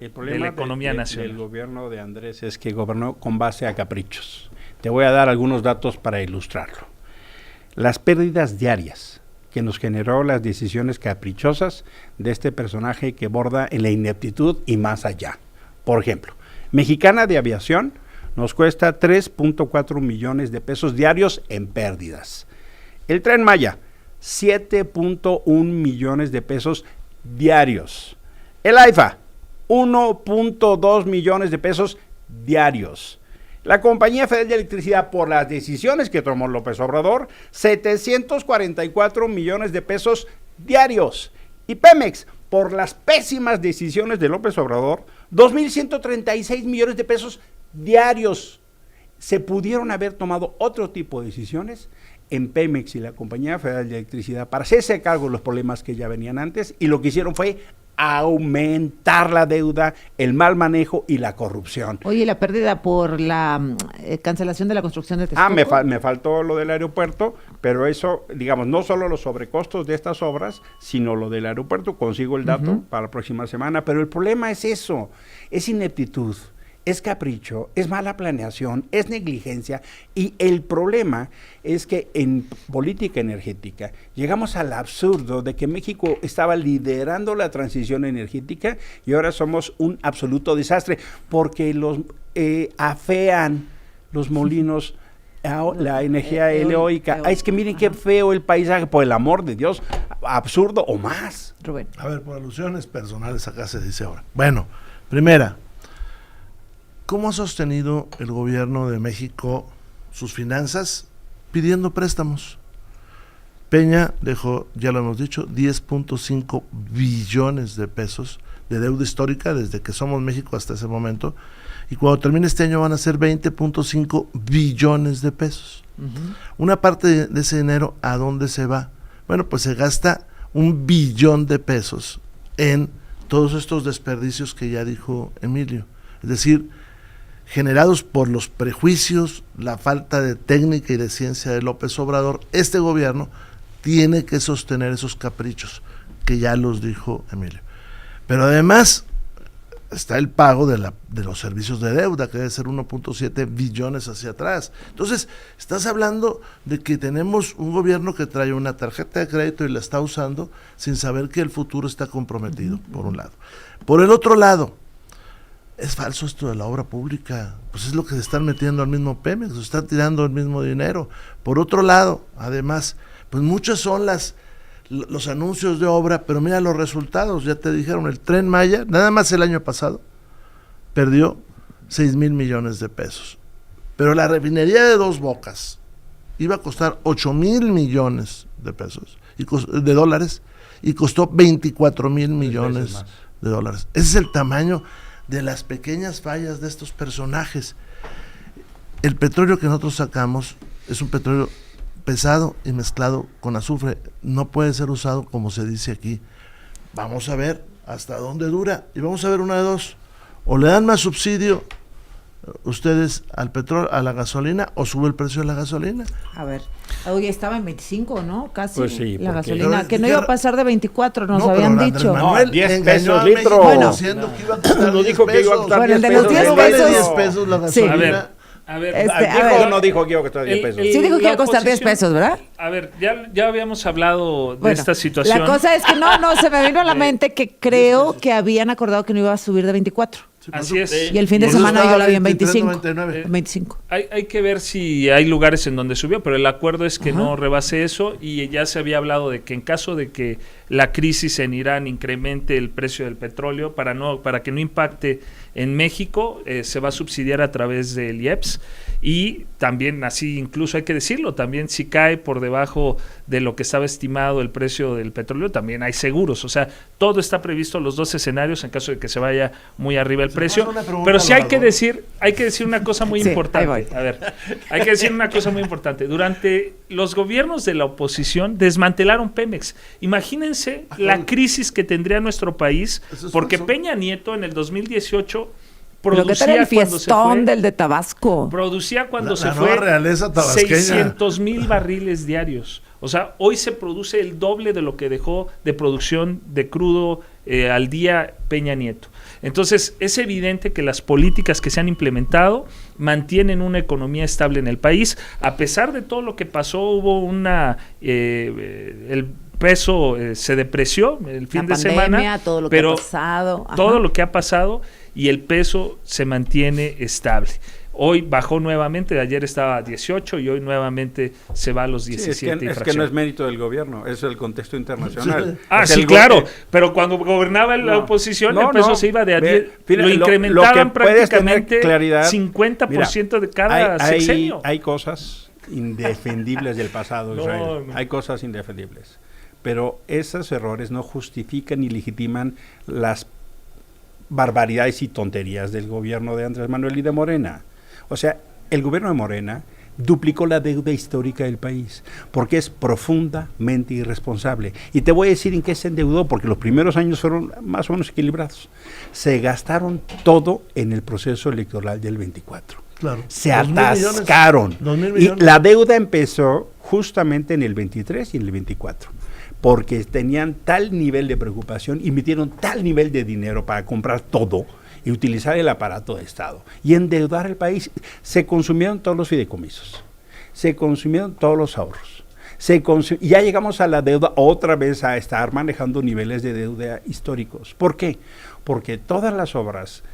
El de problema la economía nacional. del gobierno de Andrés es que gobernó con base a caprichos. Te voy a dar algunos datos para ilustrarlo. Las pérdidas diarias que nos generó las decisiones caprichosas de este personaje que borda en la ineptitud y más allá. Por ejemplo, Mexicana de Aviación nos cuesta 3.4 millones de pesos diarios en pérdidas. El Tren Maya, 7.1 millones de pesos diarios. El AIFA, 1.2 millones de pesos diarios. La Compañía Federal de Electricidad, por las decisiones que tomó López Obrador, 744 millones de pesos diarios. Y Pemex, por las pésimas decisiones de López Obrador, 2.136 millones de pesos diarios. Se pudieron haber tomado otro tipo de decisiones en Pemex y la Compañía Federal de Electricidad para hacerse cargo de los problemas que ya venían antes, y lo que hicieron fue aumentar la deuda, el mal manejo y la corrupción. Oye, la pérdida por la cancelación de la construcción de Texcoco. Me faltó lo del aeropuerto, pero eso, digamos, no solo los sobrecostos de estas obras, sino lo del aeropuerto, consigo el dato para la próxima semana, pero el problema es eso, es ineptitud, es capricho, es mala planeación, es negligencia, y el problema es que en política energética llegamos al absurdo de que México estaba liderando la transición energética y ahora somos un absoluto desastre porque los afean los molinos la energía eólica. Es que miren qué feo el paisaje, por el amor de Dios, absurdo o más. Rubén. A ver, por alusiones personales acá se dice ahora. Bueno, primera, ¿cómo ha sostenido el gobierno de México sus finanzas pidiendo préstamos? Peña dejó, ya lo hemos dicho, 10.5 billones de pesos de deuda histórica desde que somos México hasta ese momento, y cuando termine este año van a ser 20.5 billones de pesos. Una parte de ese dinero, ¿a dónde se va? Bueno, pues se gasta 1 billón de pesos en todos estos desperdicios que ya dijo Emilio. Es decir, generados por los prejuicios, la falta de técnica y de ciencia de López Obrador, este gobierno tiene que sostener esos caprichos, que ya los dijo Emilio. Pero además está el pago de los servicios de deuda, que debe ser 1.7 billones hacia atrás. Entonces, estás hablando de que tenemos un gobierno que trae una tarjeta de crédito y la está usando sin saber que el futuro está comprometido, por un lado. Por el otro lado, es falso esto de la obra pública, pues es lo que se están metiendo al mismo Pemex, se están tirando el mismo dinero. Por otro lado, además, pues muchos son los anuncios de obra, pero mira los resultados, ya te dijeron, el Tren Maya, nada más el año pasado, perdió 6,000 millones de pesos. Pero la refinería de Dos Bocas iba a costar 8,000 millones de pesos, de dólares, y costó 24,000 millones de dólares. Ese es el tamaño de las pequeñas fallas de estos personajes. El petróleo que nosotros sacamos es un petróleo pesado y mezclado con azufre, no puede ser usado como se dice aquí. Vamos a ver hasta dónde dura, y vamos a ver una de dos: o le dan más subsidio ustedes al petróleo, a la gasolina, o sube el precio de la gasolina. A ver, oye, estaba en 25, ¿no? Casi, pues sí, la gasolina, que no iba a pasar de 24, nos no, habían Andrés dicho. Manuel No, 10 engañó pesos a litro. México Bueno, diciendo que iba a costar no 10 dijo que iba a costar Bueno, 10 de los pesos. 10 no vale pesos. 10 pesos la Sí. gasolina. A ver, ¿Dijo o no dijo que iba a costar 10 pesos? Sí dijo que iba a costar 10 oposición- pesos, ¿verdad? A ver, ya habíamos hablado de Bueno, esta situación. La cosa es que no, se me vino a la mente que creo que habían acordado que no iba a subir de 24. Así es. Y el fin de Por eso semana estaba yo la vi en 23.99. 25. 25. Hay que ver si hay lugares en donde subió, pero el acuerdo es que Ajá. no rebase eso, y ya se había hablado de que en caso de que la crisis en Irán incremente el precio del petróleo, para que no impacte en México, se va a subsidiar a través del IEPS, y también así, incluso hay que decirlo, también si cae por debajo de lo que estaba estimado el precio del petróleo, también hay seguros. O sea, todo está previsto, los dos escenarios, en caso de que se vaya muy arriba el precio. pasa una pregunta, Pero sí hay que Lorenzo. decir una cosa muy Sí, ahí importante. voy. A ver, hay que decir una cosa muy importante. Durante los gobiernos de la oposición desmantelaron Pemex. Imagínense la crisis que tendría nuestro país, Eso es porque falso. Peña Nieto en el 2018 Pero ¿qué tal el producía cuando se fiestón fue, del de Tabasco? producía cuando La se nueva fue realeza tabasqueña. 600,000 barriles diarios. O sea, hoy se produce el doble de lo que dejó de producción de crudo al día Peña Nieto. Entonces, es evidente que las políticas que se han implementado mantienen una economía estable en el país. A pesar de todo lo que pasó, hubo el peso se depreció el fin de semana, todo lo pero que ha pasado. todo lo que ha pasado y el peso se mantiene estable. Hoy bajó nuevamente, ayer estaba a 18 y hoy nuevamente se va a los 17 es que no es mérito del gobierno, es el contexto internacional. Sí, claro, pero cuando gobernaba la oposición el peso se iba de a 10, lo incrementaban prácticamente claridad, 50% de cada sexenio. Hay cosas indefendibles del pasado, Israel. Hay cosas indefendibles. Pero esos errores no justifican ni legitiman las barbaridades y tonterías del gobierno de Andrés Manuel y de Morena. O sea, el gobierno de Morena duplicó la deuda histórica del país, porque es profundamente irresponsable. Y te voy a decir en qué se endeudó, porque los primeros años fueron más o menos equilibrados. Se gastaron todo en el proceso electoral del 24. Claro. Se atascaron. Y la deuda empezó justamente en el 23 y en el 24. Porque tenían tal nivel de preocupación y metieron tal nivel de dinero para comprar todo y utilizar el aparato de Estado y endeudar el país. Se consumieron todos los fideicomisos, se consumieron todos los ahorros, y ya llegamos a la deuda otra vez, a estar manejando niveles de deuda históricos. ¿Por qué? Porque todas las obras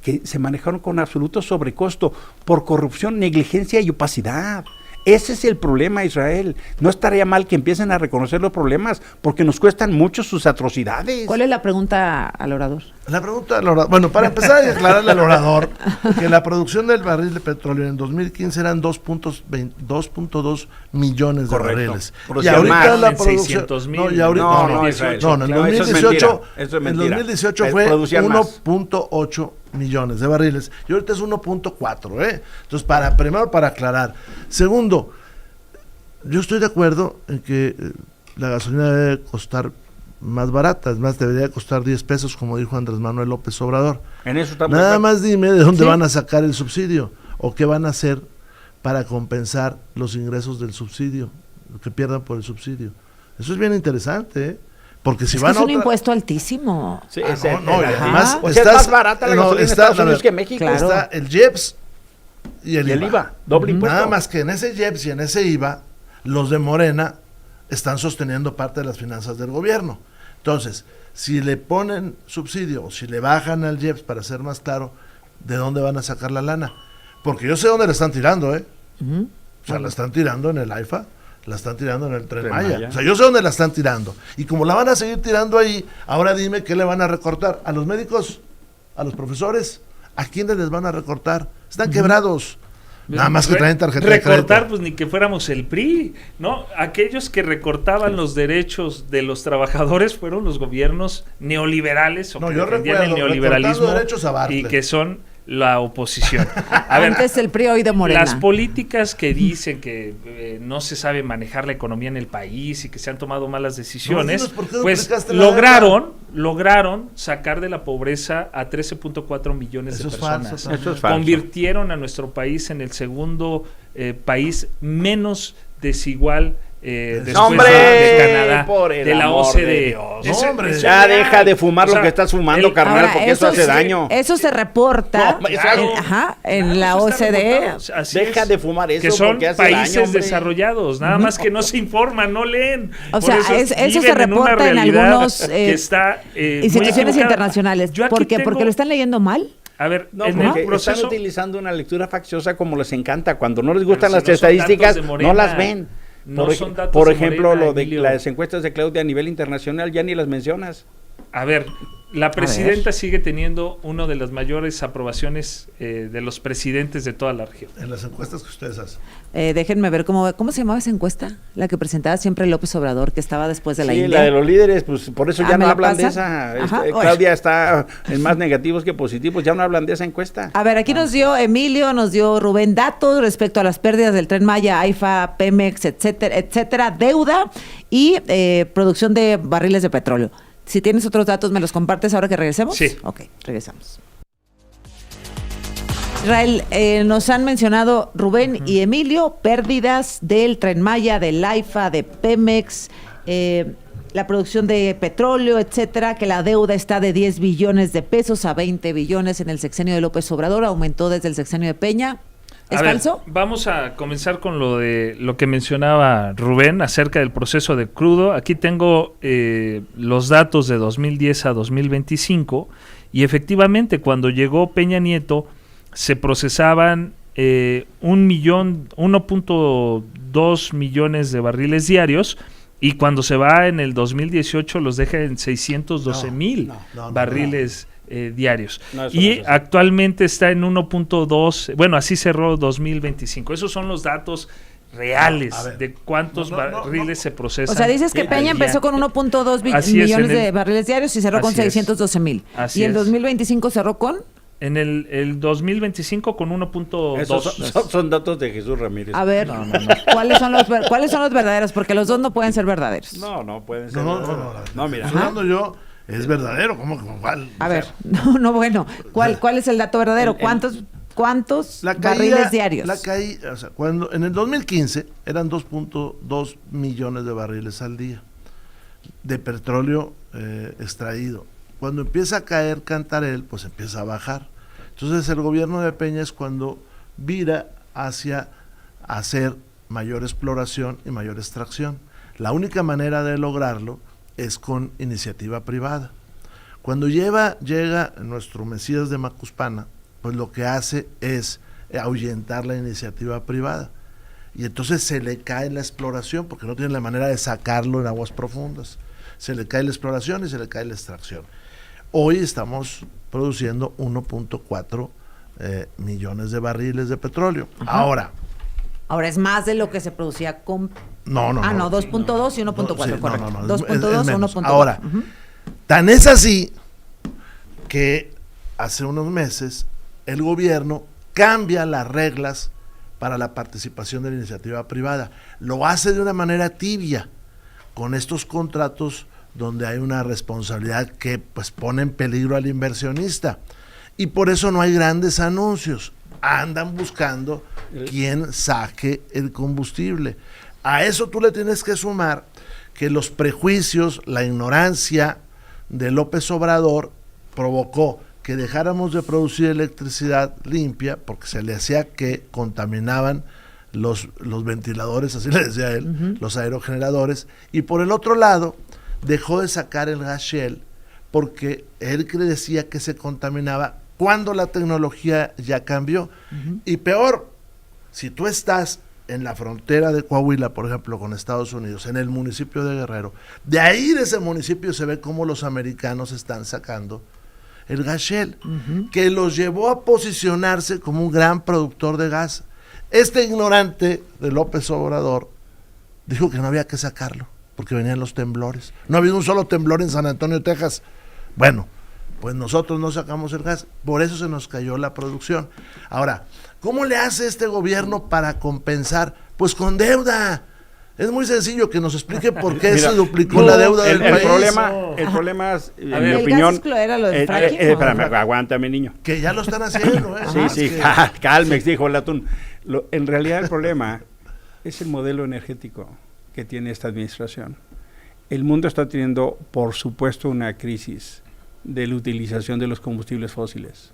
que se manejaron con absoluto sobrecosto por corrupción, negligencia y opacidad. Ese es el problema, Israel. No estaría mal que empiecen a reconocer los problemas, porque nos cuestan mucho sus atrocidades. ¿Cuál es la pregunta al orador? La pregunta al orador, bueno, para empezar a declararle al orador que la producción del barril de petróleo en 2015 eran 2.2 millones de barriles. Y ahorita la producción... En 2018 fue 1.8 millones de barriles y ahorita es 1.4, Entonces, primero para aclarar. Segundo, yo estoy de acuerdo en que la gasolina debe costar más barata, es más, debería costar 10 pesos, como dijo Andrés Manuel López Obrador. En eso estamos. Nada más dime de dónde van a sacar el subsidio o qué van a hacer para compensar los ingresos del subsidio, lo que pierdan por el subsidio. Eso es bien interesante, Porque si van es un impuesto altísimo. Sí, además es más barata la gasolina en Estados Unidos que en México. Claro. Está el IEPS y el IVA. Doble impuesto. Nada más que en ese IEPS y en ese IVA, los de Morena están sosteniendo parte de las finanzas del gobierno. Entonces, si le ponen subsidio o si le bajan al IEPS, para ser más claro, ¿de dónde van a sacar la lana? Porque yo sé dónde la están tirando, O sea, la están tirando en el AIFA, la están tirando en el Tren Maya. O sea, yo sé dónde la están tirando. Y como la van a seguir tirando ahí, ahora dime qué le van a recortar. ¿A los médicos? ¿A los profesores? ¿A quiénes les van a recortar? Están quebrados. Nada más que traen tarjeta de crédito. Recortar, pues ni que fuéramos el PRI, ¿no? Aquellos que recortaban los derechos de los trabajadores fueron los gobiernos neoliberales o que defendían el neoliberalismo y que son la oposición. A ver, antes el PRI, hoy de Morena. Las políticas que dicen que no se sabe manejar la economía en el país y que se han tomado malas decisiones, pues lograron sacar de la pobreza a 13.4 millones de personas. Eso es falso. Convirtieron a nuestro país en el segundo país menos desigual después de Canadá, de la OCDE. Ya deja de fumar lo que estás fumando, carnal, porque eso hace daño. Eso se reporta en la OCDE. Deja de fumar eso, que son porque hace países daño, desarrollados, nada más que no se informan, no leen. O sea, eso se reporta en algunos instituciones internacionales. ¿Por qué? ¿Porque lo están leyendo mal? A ver, están utilizando una lectura facciosa como les encanta. Cuando no les gustan las estadísticas, no las ven. Por ejemplo, lo de las encuestas de Claudia a nivel internacional, ya ni las mencionas. A ver, la presidenta sigue teniendo una de las mayores aprobaciones de los presidentes de toda la región. En las encuestas que ustedes hacen. Déjenme ver cómo se llamaba esa encuesta, la que presentaba siempre López Obrador, que estaba después de la INDE. Sí, la de los líderes, pues por eso ya no hablan de esa. Claudia está en más negativos que positivos, ya no hablan de esa encuesta. A ver, aquí nos dio Emilio, nos dio Rubén datos respecto a las pérdidas del Tren Maya, AIFA, Pemex, etcétera, deuda y producción de barriles de petróleo. Si tienes otros datos, ¿me los compartes ahora que regresemos? Sí. Ok, regresamos. Israel, nos han mencionado Rubén y Emilio, pérdidas del Tren Maya, del AIFA, de Pemex. la producción de petróleo, etcétera, que la deuda está de 10 billones de pesos a 20 billones en el sexenio de López Obrador, aumentó desde el sexenio de Peña. ¿Es falso? Vamos a comenzar con lo que mencionaba Rubén acerca del proceso de crudo. Aquí tengo los datos de 2010 a 2025 y efectivamente cuando llegó Peña Nieto se procesaban 1.2 millones de barriles diarios y cuando se va en el 2018 los deja en 612,000 barriles diarios. Y actualmente está en 1.2, bueno, así cerró 2025. Esos son los datos reales de cuántos barriles se procesan. O sea, dices que Peña empezó con 1.2 millones de barriles diarios y cerró con 612,000. ¿Y el 2025 cerró con? En el 2025 con 1.2. Son datos de Jesús Ramírez. A ver, ¿cuáles son los verdaderos? Porque los dos no pueden ser verdaderos. No pueden ser. No, mira, hablando yo, es verdadero, ¿cómo cuál? A ver, bueno, ¿cuál es el dato verdadero? ¿Cuántos barriles diarios? La caída, o sea, cuando en el 2015 eran 2.2 millones de barriles al día de petróleo extraído. Cuando empieza a caer Cantarell, pues empieza a bajar. Entonces el gobierno de Peña es cuando vira hacia hacer mayor exploración y mayor extracción. La única manera de lograrlo es con iniciativa privada. Cuando llega nuestro Mesías de Macuspana, pues lo que hace es ahuyentar la iniciativa privada. Y entonces se le cae la exploración, porque no tiene la manera de sacarlo en aguas profundas. Se le cae la exploración y se le cae la extracción. Hoy estamos produciendo 1.4 millones de barriles de petróleo. Ahora es más de lo que se producía con... No, 2.2 y 1.4, correcto. 2.2, 1.4. Ahora, tan es así que hace unos meses el gobierno cambia las reglas para la participación de la iniciativa privada. Lo hace de una manera tibia, con estos contratos donde hay una responsabilidad que pues pone en peligro al inversionista. Y por eso no hay grandes anuncios. Andan buscando quién saque el combustible. A eso tú le tienes que sumar que los prejuicios, la ignorancia de López Obrador provocó que dejáramos de producir electricidad limpia porque se le hacía que contaminaban los ventiladores, así le decía él, los aerogeneradores, y por el otro lado dejó de sacar el gas shell porque él decía que se contaminaba cuando la tecnología ya cambió. Y peor, si tú estás en la frontera de Coahuila, por ejemplo, con Estados Unidos, en el municipio de Guerrero, de ahí de ese municipio se ve cómo los americanos están sacando el gas shell, que los llevó a posicionarse como un gran productor de gas. Este ignorante de López Obrador dijo que no había que sacarlo porque venían los temblores. No ha habido un solo temblor en San Antonio, Texas. Bueno, pues nosotros no sacamos el gas, por eso se nos cayó la producción. Ahora, ¿cómo le hace este gobierno para compensar? Pues con deuda. Es muy sencillo que nos explique por qué se duplicó la deuda del país. El problema es, en mi ¿El opinión... gas era lo de fracking? Espérame, aguántame, niño. Que ya lo están haciendo, ¿eh? Sí, Calmex, dijo el atún. En realidad el problema es el modelo energético que tiene esta administración. El mundo está teniendo, por supuesto, una crisis de la utilización de los combustibles fósiles.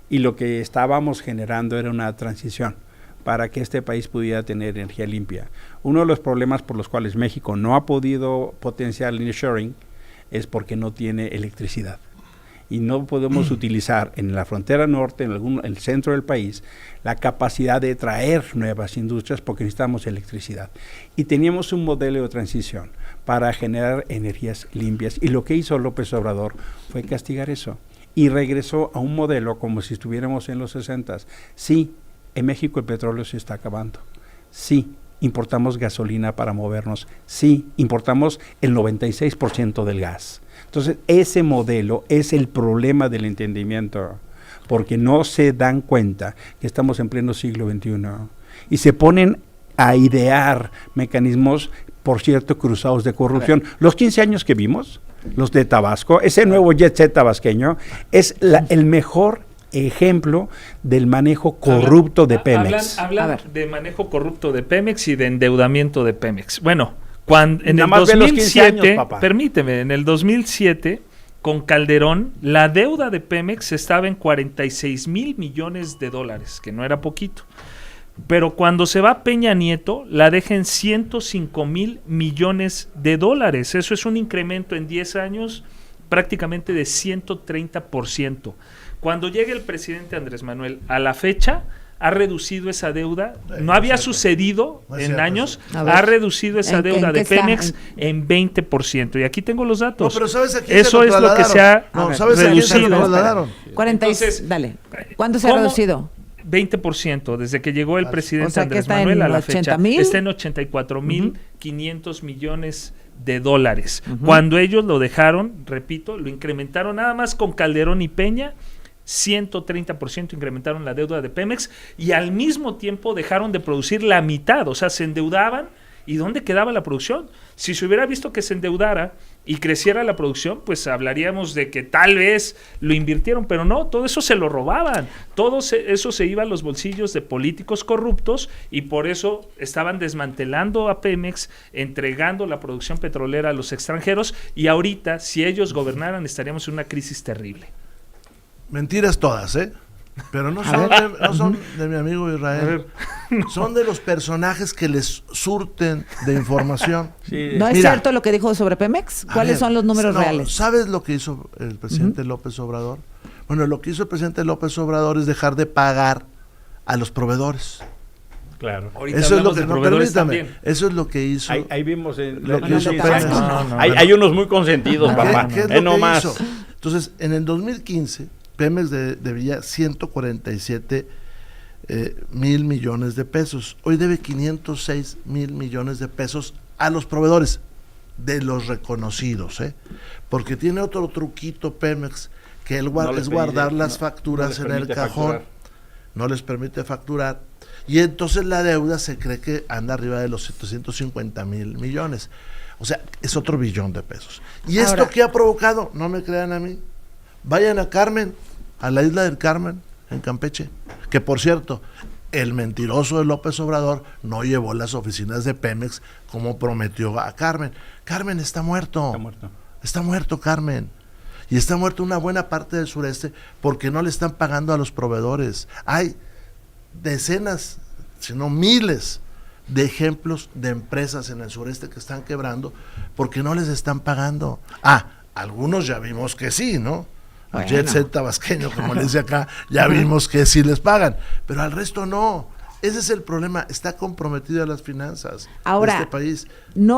Y lo que estábamos generando era una transición para que este país pudiera tener energía limpia. Uno de los problemas por los cuales México no ha podido potenciar el nearshoring es porque no tiene electricidad. Y no podemos utilizar en la frontera norte, en el centro del país, la capacidad de traer nuevas industrias porque necesitamos electricidad. Y teníamos un modelo de transición para generar energías limpias. Y lo que hizo López Obrador fue castigar eso. Y regresó a un modelo como si estuviéramos en los 60s. Sí, en México el petróleo se está acabando. Sí, importamos gasolina para movernos. Sí, importamos el 96% del gas. Entonces, ese modelo es el problema del entendimiento, porque no se dan cuenta que estamos en pleno siglo XXI y se ponen a idear mecanismos, por cierto, cruzados de corrupción. Los 15 años que vimos, los de Tabasco, ese nuevo jet set tabasqueño, es el mejor ejemplo del manejo corrupto de Pemex. Hablan de manejo corrupto de Pemex y de endeudamiento de Pemex. Bueno, En Nada el más ve los 15 años, 2007, papá. permíteme, en el 2007, con Calderón, la deuda de Pemex estaba en 46,000 millones de dólares, que no era poquito. Pero cuando se va Peña Nieto, la deja en 105,000 millones de dólares. Eso es un incremento en 10 años prácticamente de 130%. Cuando llega el presidente Andrés Manuel a la fecha, ha reducido esa deuda. No había sucedido en años, ha reducido esa deuda de Pemex en 20%. Y aquí tengo los datos. No, pero ¿sabes a quién eso se lo es lo que se ha No, ¿sabes a quién se lo reducido. trasladaron? 46, dale. ¿Cuánto se ha reducido? 20% desde que llegó el presidente o sea, Andrés está Manuel en a la 80,000. fecha. Está en 84,500 millones de dólares. Cuando ellos lo dejaron, repito, lo incrementaron nada más con Calderón y Peña, 130% incrementaron la deuda de Pemex y al mismo tiempo dejaron de producir la mitad, o sea, se endeudaban. ¿Y dónde quedaba la producción? Si se hubiera visto que se endeudara y creciera la producción, pues hablaríamos de que tal vez lo invirtieron, pero no, todo eso se lo robaban, eso se iba a los bolsillos de políticos corruptos y por eso estaban desmantelando a Pemex, entregando la producción petrolera a los extranjeros y ahorita, si ellos gobernaran, estaríamos en una crisis terrible. Mentiras todas, ¿eh? Pero no son de mi amigo Israel. Son de los personajes que les surten de información. Sí. ¿No es Mira, cierto lo que dijo sobre Pemex? a ¿Cuáles ver, son los números reales? ¿Sabes lo que hizo el presidente López Obrador? Bueno, lo que hizo el presidente López Obrador es dejar de pagar a los proveedores. Claro. Ahorita Eso es lo hablamos que, de no, proveedores permítame, también. eso es lo que hizo. Ahí vimos Lo que hizo Pemex. hay unos muy consentidos, ¿Qué- papá. qué es lo No que más. hizo? Entonces, en el 2015, Pemex debía 147 mil millones de pesos. Hoy debe 506 mil millones de pesos a los proveedores, de los reconocidos, porque tiene otro truquito Pemex, que es guardar las facturas en el cajón. No les permite facturar. Y entonces la deuda se cree que anda arriba de los 750 mil millones. O sea, es otro billón de pesos. ¿Y Ahora, esto qué ha provocado? No me crean a mí. Vayan a Carmen, a la isla del Carmen, en Campeche. Que por cierto, el mentiroso de López Obrador no llevó las oficinas de Pemex como prometió a Carmen. Carmen está muerto. Está muerto. Está muerto Carmen. Y está muerto una buena parte del sureste porque no le están pagando a los proveedores. Hay decenas, sino miles de ejemplos de empresas en el sureste que están quebrando porque no les están pagando. Algunos ya vimos que sí, ¿no? Al Jet Set tabasqueño, como le dice acá, ya vimos que sí les pagan, pero al resto no. Ese es el problema, está comprometida las finanzas Ahora, de este país. No